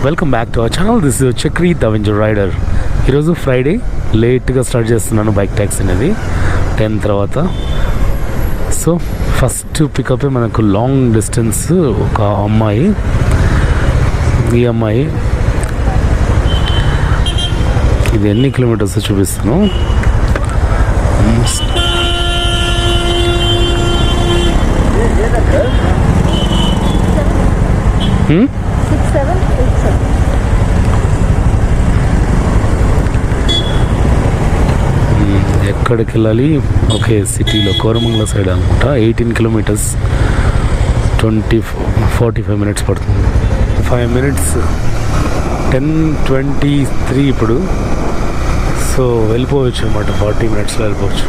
Welcome back to our channel. This is Chakri the avenger rider. ఈరోజు Friday లేట్గా start చేస్తున్నాను bike taxi అనేది 10 తర్వాత. సో ఫస్ట్ పికప్ మనకు లాంగ్ డిస్టెన్స్ ఒక అమ్మాయి. ఈ అమ్మాయి ఇది ఎన్ని కిలోమీటర్స్ చూపిస్తాను. ఎక్కడికి వెళ్ళాలి? ఓకే, సిటీలో కోరమంగళ సైడ్ అనుకుంటా. 18 కిలోమీటర్స్ 45 మినిట్స్ పడుతుంది. 5 మినిట్స్ 10:23 ఇప్పుడు. సో వెళ్ళిపోవచ్చు అన్నమాట, 40 మినిట్స్లో వెళ్ళిపోవచ్చు.